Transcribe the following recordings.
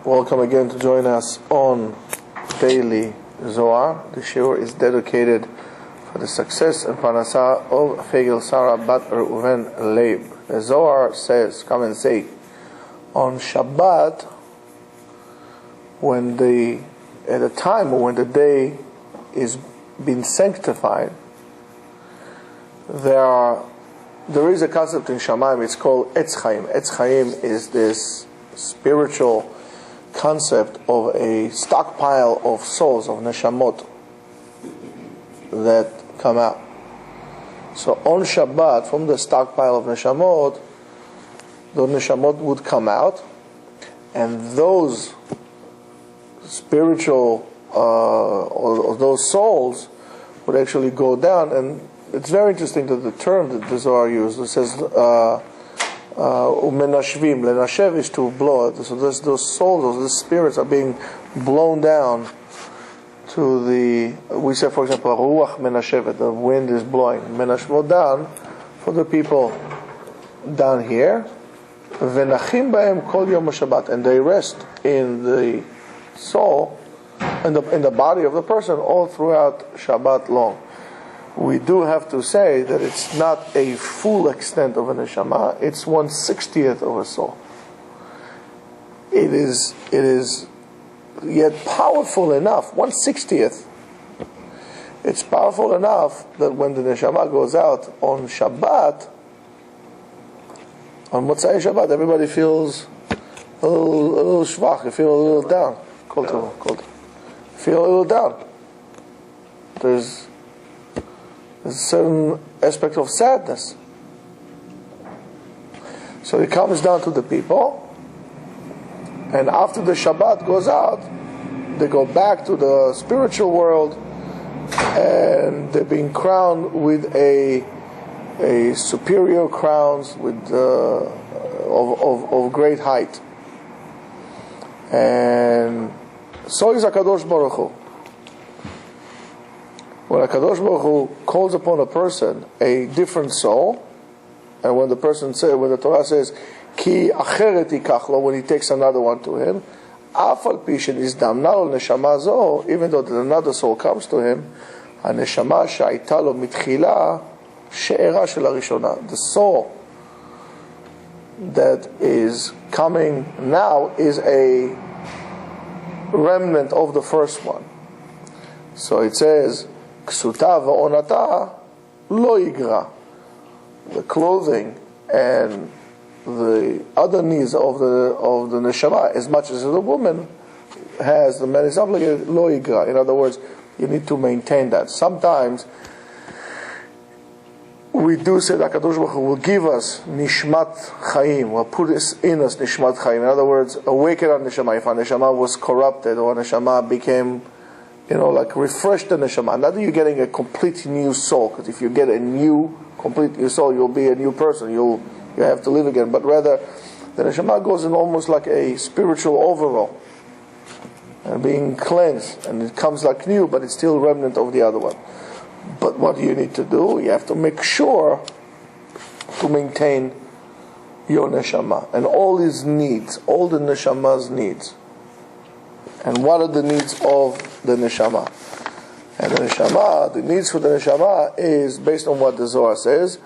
Welcome again to join us on Daily Zohar. The shiur is dedicated for the success and parnasah of Fegel Sarah Bat Reuven Leib. The Zohar says, come and say, on Shabbat, at a time when the day is being sanctified, there is a concept in Shamayim. It's called Etz Chaim. Etz Chaim is this spiritual concept of a stockpile of souls, of neshamot that come out. So on Shabbat, from the stockpile of neshamot, the neshamot would come out, and those spiritual or those souls would actually go down. And it's very interesting that the term that the Zohar used, it says umenashvim, lenashev is to blow. So those souls, those spirits are being blown down to we say, for example, ruach menashevet, the wind is blowing menashvot down for the people down here. Venachim bahem kol yom Shabbat, and they rest in the soul, in the body of the person all throughout Shabbat long. We do have to say that it's not a full extent of a neshama, it's 1/60th of a soul. It is yet powerful enough, 1/60th. It's powerful enough that when the neshama goes out on Shabbat, on Motzai Shabbat, everybody feels a little shvach, you feel a little down. Feel a little down. There's a certain aspect of sadness. So it comes down to the people, and after the Shabbat goes out, they go back to the spiritual world, and they're being crowned with a superior crowns with of great height. And so is HaKadosh Baruch Hu. When HaKadosh Baruch Hu calls upon a person a different soul, and when the Torah says, Ki acheret yikach lo, when he takes another one to him, af al pi shenizdammna lo neshama zo, even though another soul comes to him, הנשמה שהייתה לו מתחילה שארה של הראשונה. The soul that is coming now is a remnant of the first one. So it says, Ksuta va'onata lo yigra. The clothing and the other needs of the neshama, as much as the woman has, the man is obligated lo yigra. In other words, you need to maintain that. Sometimes we do say that HaKadosh Baruch Hu will give us nishmat chaim, will put in us nishmat chaim. In other words, awaken our neshama. If our neshama was corrupted, or our neshama became, refreshed the neshama. Not that you're getting a complete new soul, because if you get a complete new soul, you'll be a new person. You have to live again. But rather, the neshama goes in almost like a spiritual overall, and being cleansed, and it comes like new, but it's still remnant of the other one. But what do you need to do? You have to make sure to maintain your neshama and all his needs, all the neshama's needs. And what are the needs of the neshama? And the neshama, the needs for the neshama is based on what the Zohar says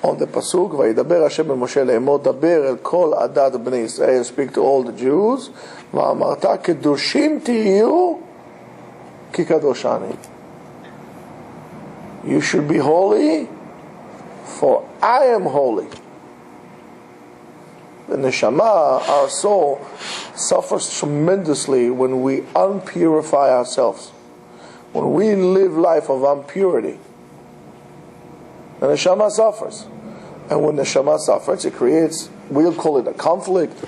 on the pasuk, "Vayidaber Hashem el Moshe le'emor daber el kol adad bnei Yisrael," speak to all the Jews, "Va'amarta kedushim tiyu ki kadosh ani." You should be holy, for I am holy. The neshama, our soul, suffers tremendously when we unpurify ourselves. When we live life of impurity, the neshama suffers. And when the neshama suffers, it creates, we'll call it a conflict,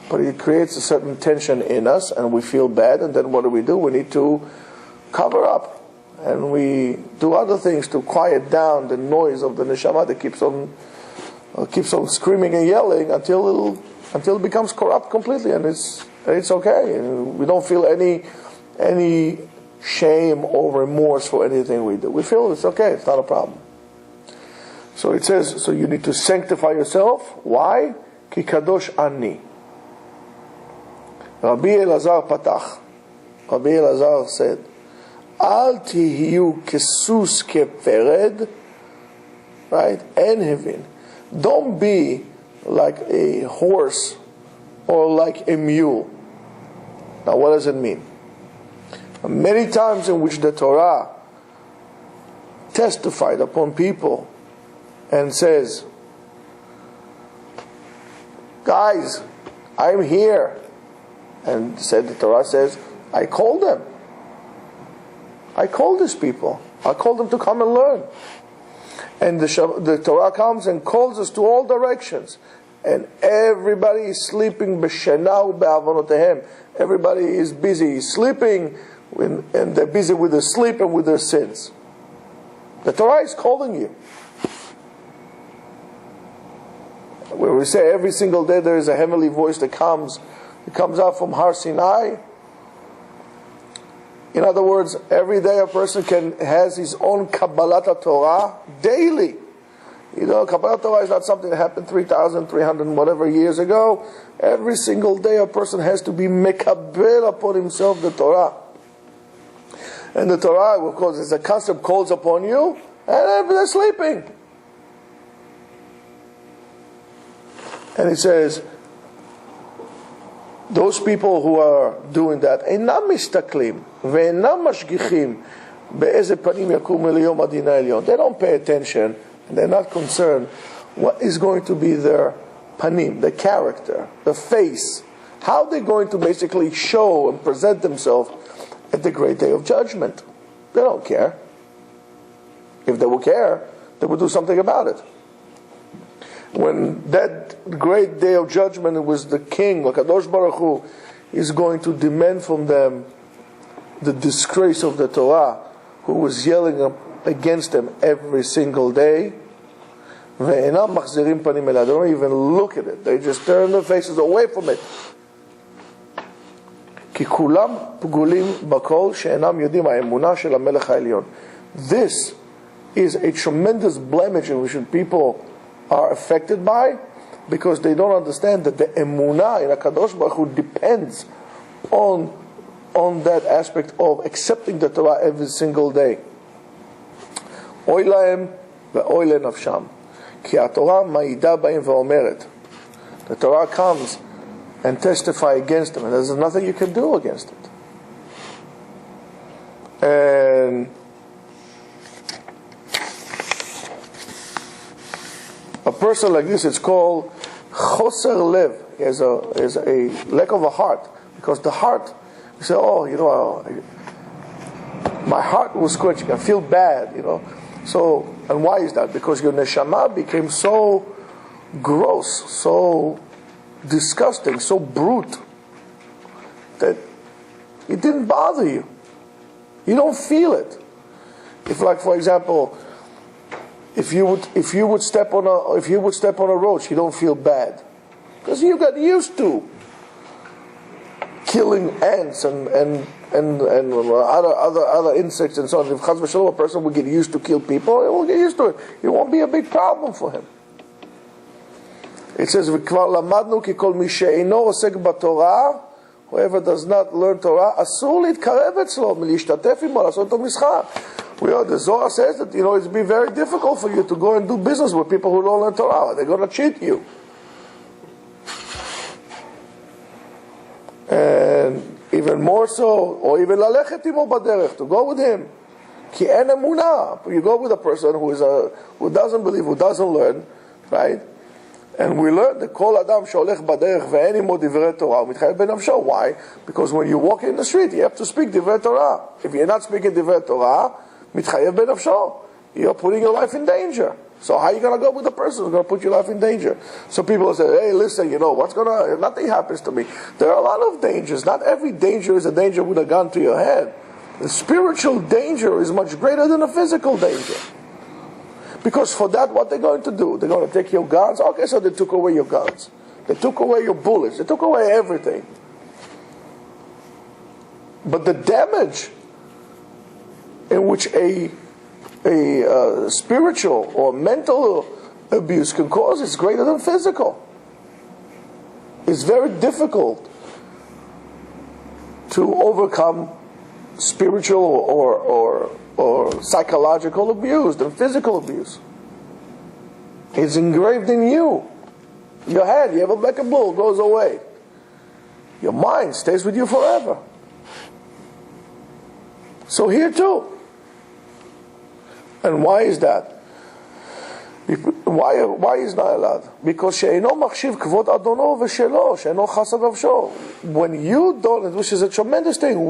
but it creates a certain tension in us, and we feel bad, and then what do? We need to cover up. And we do other things to quiet down the noise of the neshama that keeps on screaming and yelling until it becomes corrupt completely, and it's okay. And we don't feel any shame or remorse for anything we do. We feel it's okay. It's not a problem. So it says, so you need to sanctify yourself. Why? Ki kadosh ani. Rabbi Elazar patach. Rabbi Elazar said, Al tihiyu kesus kepered, right? En hevin. Don't be like a horse or like a mule. Now what does it mean? Many times in which the Torah testified upon people and says, guys, I'm here. And said the Torah says, I called them. I called these people. I called them to come and learn. And the Torah comes and calls us to all directions. And everybody is sleeping. Everybody is busy sleeping, and they're busy with their sleep and with their sins. The Torah is calling you. Where we say every single day there is a heavenly voice that comes out from Har Sinai. In other words, every day a person has his own Kabbalat Torah daily. You know, Kabbalat Torah is not something that happened 3,300 whatever years ago. Every single day a person has to be mekabel upon himself the Torah. And the Torah, of course, is a concept calls upon you, and they're sleeping. And it says, those people who are doing that, אינם מסתכלים ואינם משגיחים באיזה פנים יקום ליום הדין העליון. They don't pay attention, and they're not concerned what is going to be their panim, the character, the face, how they're going to basically show and present themselves at the great day of judgment. They don't care. If they would care, they would do something about it. When that great day of judgment, it was the king, Kadosh Baruch Hu, is going to demand from them the disgrace of the Torah, who was yelling against them every single day. They don't even look at it. They just turn their faces away from it. This is a tremendous blemish in which people are affected by, because they don't understand that the emunah in HaKadosh Baruch Hu depends on that aspect of accepting the Torah every single day. Oy lahem ve'oy lenafsham, ki haTorah ma'ida ba'im ve'omeret. The Torah comes and testify against them, and there's nothing you can do against it. And a person like this, it's called choser lev. He has a lack of a heart, because the heart, you say, my heart was quenched. I feel bad, So, and why is that? Because your neshama became so gross, so disgusting, so brute, that it didn't bother you. You don't feel it. If, like, for example, if you would step on a roach, you don't feel bad, because you got used to killing ants and other insects and so on. If Chaz v'Shalom, a person will get used to kill people, he will get used to it. It won't be a big problem for him. It says, "V'kvar lamadnu ki kol mi she'eino osek b'Torah." Whoever does not learn Torah, asur litkarev etzlo milishtatef imo lasot mischar. The Zohar says that it's be very difficult for you to go and do business with people who don't learn Torah. They're going to cheat you. And even more so, or even lalechet imo baderech, to go with him. Ki en emunah. You go with a person who doesn't believe, who doesn't learn, right? And we learn that kol adam sheholech baderech ve'en imo divrei Torah mitchayev benafsho. Why? Because when you walk in the street, you have to speak divrei Torah. If you're not speaking divrei Torah, mitchayev benafsho, you're putting your life in danger. So how are you going to go with the person who's going to put your life in danger? So people say, hey, listen, nothing happens to me. There are a lot of dangers. Not every danger is a danger with a gun to your head. The spiritual danger is much greater than the physical danger. Because for that, what they're going to do? They're going to take your guns. Okay, so they took away your guns. They took away your bullets. They took away everything. But the damage in which a spiritual or mental abuse can cause is greater than physical. It's very difficult to overcome spiritual or psychological abuse than physical abuse. It's engraved in you. Your head, you have a black and blue, goes away. Your mind stays with you forever. So here too. And why is that? Why is not allowed? Because she'eno machshiv kvod adono v'shelo, she'eno chasad avsho. When you don't, which is a tremendous thing,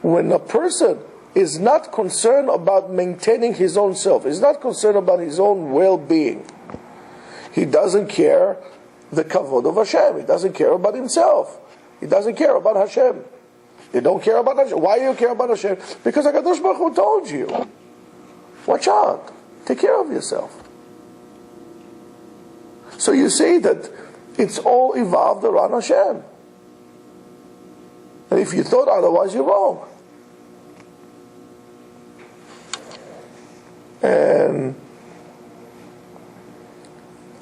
when a person is not concerned about maintaining his own self, is not concerned about his own well-being, he doesn't care the kavod of Hashem. He doesn't care about himself. He doesn't care about Hashem. You don't care about Hashem. Why do you care about Hashem? Because HaKadosh Baruch Hu told you, watch out, take care of yourself. So you see that it's all evolved around Hashem. And if you thought otherwise, you're wrong. And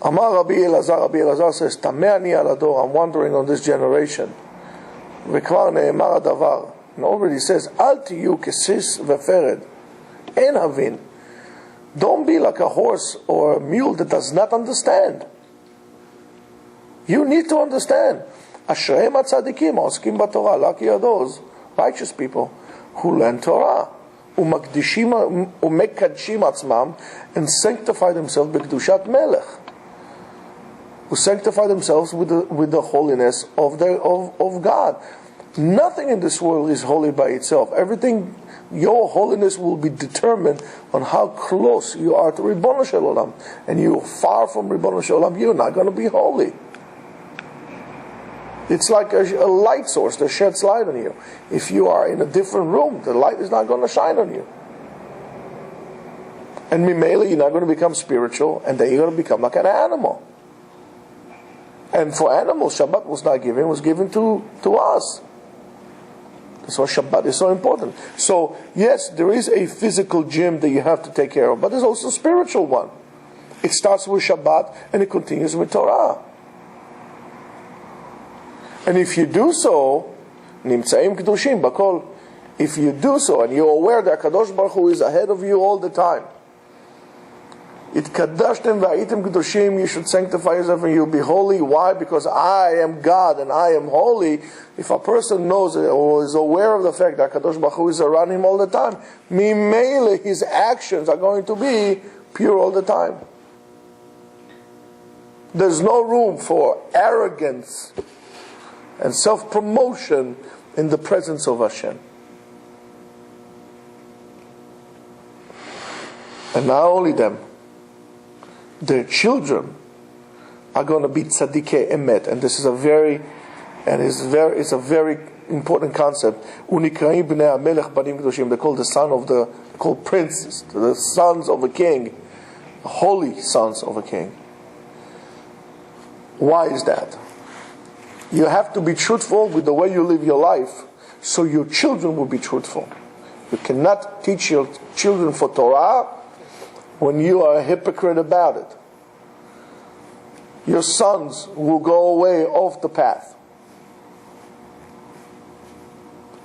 Amar Rabbi Elazar says, Tame'ani al ador, I'm wondering on this generation. V'kvar ne'emar hadavar. And already says, Al tiyu kesis vefered. En havin. Don't be like a horse or a mule that does not understand. You need to understand. Ashreim hatzadikim oskim b'Torah. Lucky are those righteous people who learn Torah. Umekadshim atzmam, and sanctify themselves b'kedushat melech. Who sanctify themselves with the holiness of God. Nothing in this world is holy by itself. Everything, your holiness will be determined on how close you are to Ribono Shel Olam. And you're far from Ribono Shel Olam, you're not going to be holy. It's like a light source that sheds light on you. If you are in a different room, the light is not going to shine on you. And mimele, you're not going to become spiritual, and then you're going to become like an animal. And for animals, Shabbat was not given, it was given to us. That's why Shabbat is so important. So, yes, there is a physical gym that you have to take care of, but there's also a spiritual one. It starts with Shabbat, and it continues with Torah. And if you do so, Nimtzaim Kedushim Bakol, if you do so, and you're aware that Kadosh Baruch Hu is ahead of you all the time, It kadashtem v'ayitem kedushim, you should sanctify yourself and you'll be holy. Why? Because I am God and I am holy. If a person knows or is aware of the fact that Kadosh Baruch Hu is around him all the time, mimele, his actions are going to be pure all the time. There's no room for arrogance and self-promotion in the presence of Hashem. And not only them, their children are going to be tzadikei emet, and this is it's a very important concept. Unikraim bnei hamelech banim kedoshim. They're called princes, the sons of a king, holy sons of a king. Why is that? You have to be truthful with the way you live your life, so your children will be truthful. You cannot teach your children for Torah when you are a hypocrite about it. Your sons will go away off the path.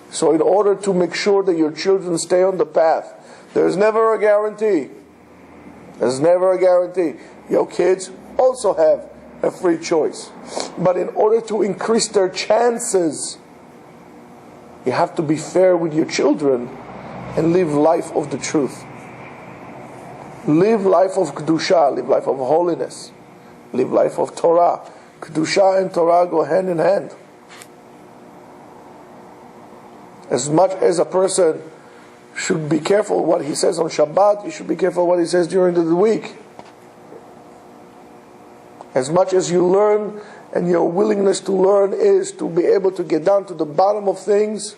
So in order to make sure that your children stay on the path, there's never a guarantee. There's never a guarantee. Your kids also have a free choice. But in order to increase their chances, you have to be fair with your children and live life of the truth. Live life of Kedusha, live life of holiness, live life of Torah. Kedusha and Torah go hand in hand. As much as a person should be careful what he says on Shabbat, he should be careful what he says during the week. As much as you learn, and your willingness to learn is to be able to get down to the bottom of things,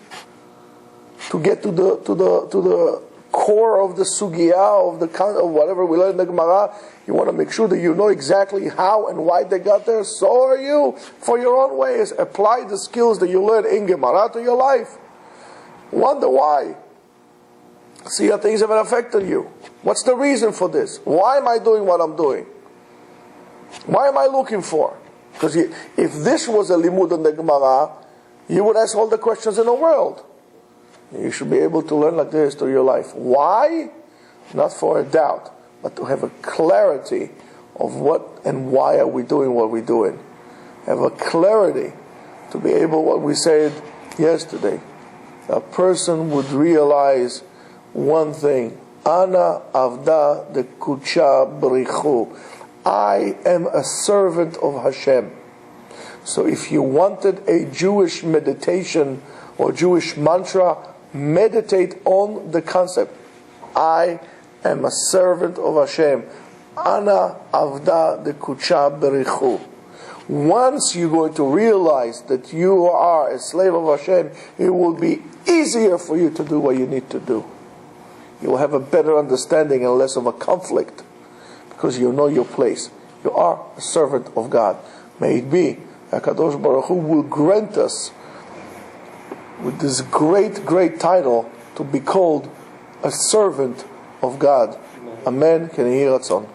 to get to the core of the sugiyah, of whatever we learn in the Gemara. You want to make sure that you know exactly how and why they got there. So are you, for your own ways. Apply the skills that you learn in Gemara to your life. Wonder why. See how things have affected you. What's the reason for this? Why am I doing what I'm doing? Why am I looking for? Because if this was a limud in the Gemara, You would ask all the questions in the world. You should be able to learn like this through your life. Why? Not for a doubt, but to have a clarity of what and why are we doing what we're doing. Have a clarity to be able, what we said yesterday. A person would realize one thing. Ana avda de kucha b'richu. I am a servant of Hashem. So if you wanted a Jewish meditation or Jewish mantra, meditate on the concept. I am a servant of Hashem. Ana avda de kucha b'richu. Once you're going to realize that you are a slave of Hashem, it will be easier for you to do what you need to do. You will have a better understanding and less of a conflict because you know your place. You are a servant of God. May it be HaKadosh Baruch Hu will grant us with this great, great title to be called a servant of God. Amen. Ken Yiratzon.